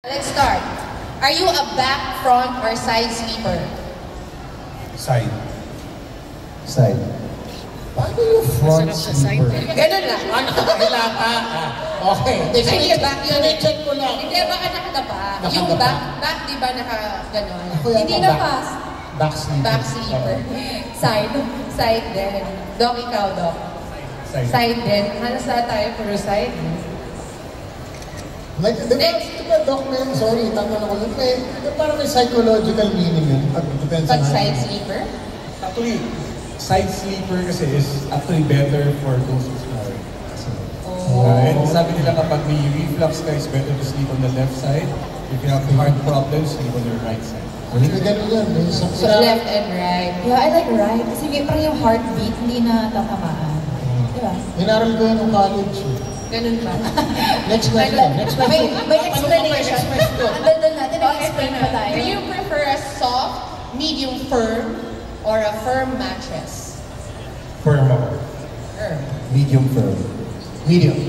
Let's start. Are you a back, front, or side sleeper? Side. Side. Paano yung front sleeper? Ganun lang. Ano? Hilata. Okay. Ay, back yun. Check ko lang. Hindi, baka nakadapa. Nakadapa. Yung back, di ba naka-ganon? Ako yan Hindi ang na back. fast. Back sleeper. Back sleeper. Side. Side din. Doc, ikaw, Doc. Side. Side din. Halos na tayo, puro side. Like, diba, Doc, man, sorry, tama na ko lang. Parang may psychological meaning yun. Depends Pag on side sleeper? Actually, side sleeper kasi is actually better for those who snore. And sabi nila kapag may reflux ka, it's better to sleep on the left side. If you have heart problems, sleep on your right side. Hindi ka ganun yan. So left and right. Yeah, I like right. Kasi parang yung heartbeat hindi na tatamaan. Diba? Inaral ko yun ng college. Ganun ba? Next question. Next question. May explanation. Andun doon natin, nag-explain pa tayo. Do you prefer a soft, medium firm, or a firm mattress? Firm ako. Firm. Medium firm. Medium.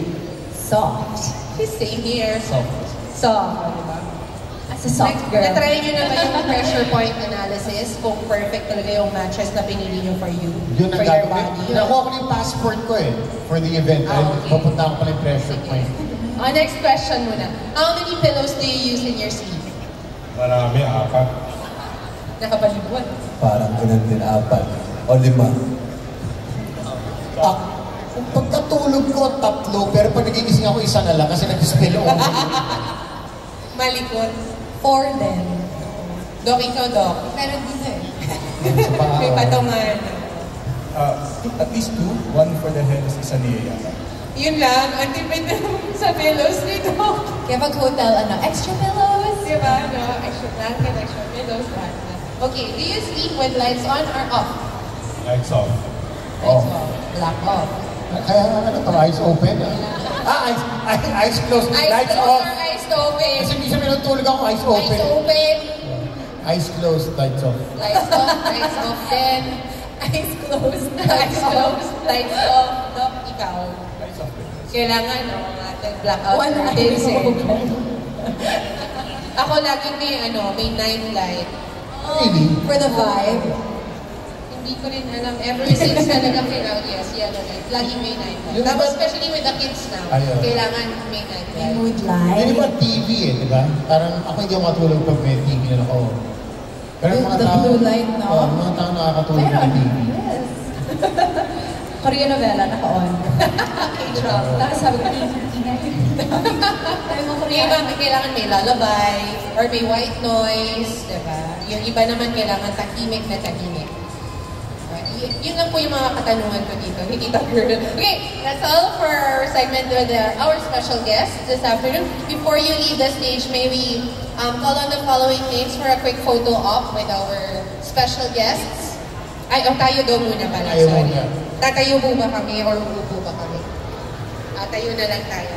Soft. Same here. Soft. Soft. Diba? As a soft girl. Na-try nyo naman yung pressure point analysis kung perfect talaga yung mattress na pinili nyo for you, Yun for ang your gagawin. body. Nakuha ko na yung passport ko eh. For the event. Okay. Papunta ko pala yung pressure point. Next question muna. How many pillows do you use in your sleep? Marami, apat. Nakapalibot. Parang ganun din, 4 o 5. Kung pagkatulog ko, 3. Pero pag nagigising ako, 1 na lang kasi nag-spill over. Malikot. 4 din. Doc, ikaw, Doc. Meron dito eh. May patungan. At least 2. One for the head, isa ni Yaya. Yun lang, ang tipid sa pillows ni Doc. Kaya pag hotel, extra pillows. Diba, no? Extra blanket, extra pillows, blanket. Okay, do you sleep with lights on or off? Lights off. Lights off. Black off. Kaya ano to, eyes open. Eyes closed, Eyes lights closed off. or eyes open? Kasi minsan minutulog ako, eyes open. Eyes open. Eyes closed, lights off. Lights off, eyes off then. Eyes closed, eyes closed, lights off. Doc, ikaw. Lights off. Kailangan, no, blackout. One eye days eh. open. Ako lagi may night light. Really? For the vibe. Hindi ko rin alam. Ever since talaga kailangan, yes, yellow light. Lagi may night light. Tapos especially with the kids now, Ayun. kailangan may night May light. mood Hindi ba light. TV eh, di ba? Parang ako hindi ako matulog pag may TV na ako. Pero The blue light, no? Mga tao nakakatulog Meron. ng TV. Yes. Korean novela, naka-on. K-drama. Tapos sabi ko, ingay. Sabi mo, Yung Korean. iba kailangan may lullaby or may white noise, diba? Yung iba naman kailangan tahimik na tahimik. Yun lang po yung mga katanungan ko dito, hindi Tita Girl. Okay, that's all for our segment with our special guest this afternoon. Before you leave the stage, may we call on the following names for a quick photo op with our special guests? Ay, tayo daw muna pala, Tayo sorry. muna. Tatayo po ba kami or uupo ba kami? Tayo na lang tayo.